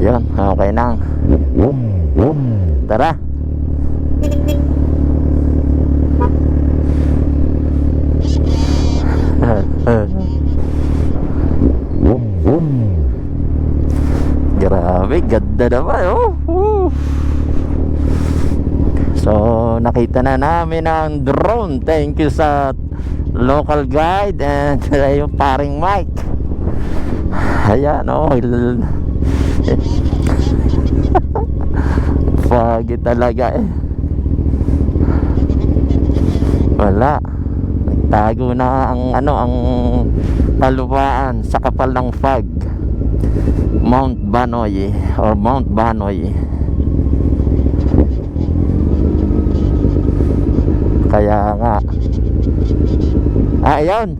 Yun, okay na. Tara. Grabe, ganda naman, oh. So, nakita na namin ang drone. Thank you sa local guide and yung paring Mike. Ayan, oh. Foggy talaga eh. Wala. Nagtago na ang ang talupaan sa kapal ng fog. Mount Banoy or Mount Banoy. Kaya nga. Ayun.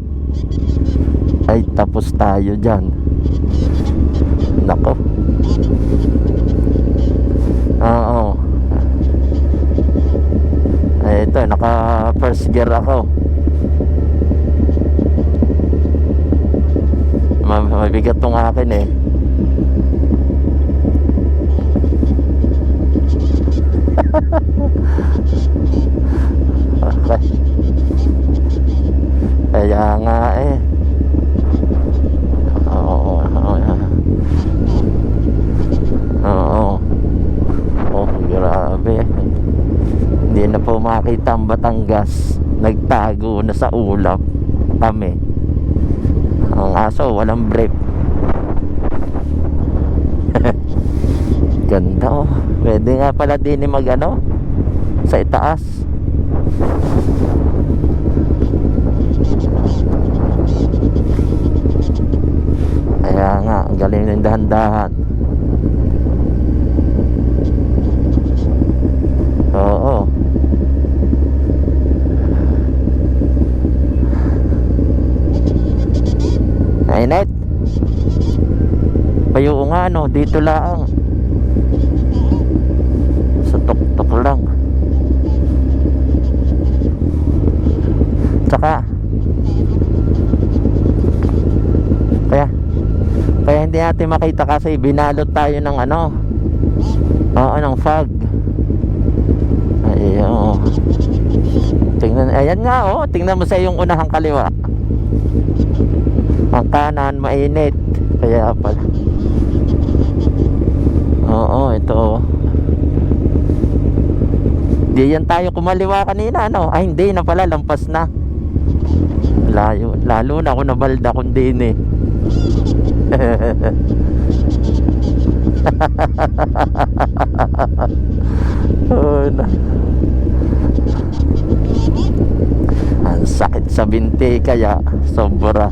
Ay, tapos tayo dyan. Nako. Oo. Ay, ito, naka first gear ako. Mabigat tong akin eh. Okay. Kaya nga eh. Oo. Oh, grabe. Hindi na po makita ang Batangas. Nagtago na sa ulap kami. Ang aso walang brief. Ganda oh. Pwede nga pala din mag sa itaas. Kaya nga, ang galing ng dahan-dahan. Oo. Mainit. Payo nga dito lang. Sa tok-tok lang. Tsaka Kaya hindi natin makita kasi binalot tayo ng ng fog. Ayun. Tingnan, ayan nga oh, tingnan mo sa yung unahang kaliwa. Ang kanan mainit. Kaya pala. Oo, ito. Di yan tayo kumaliwa kanina Ay hindi na pala, lampas na. Layo, lalo na ako nabalda kung din eh. Oh, na. Ang sakit sa binti kaya sobra.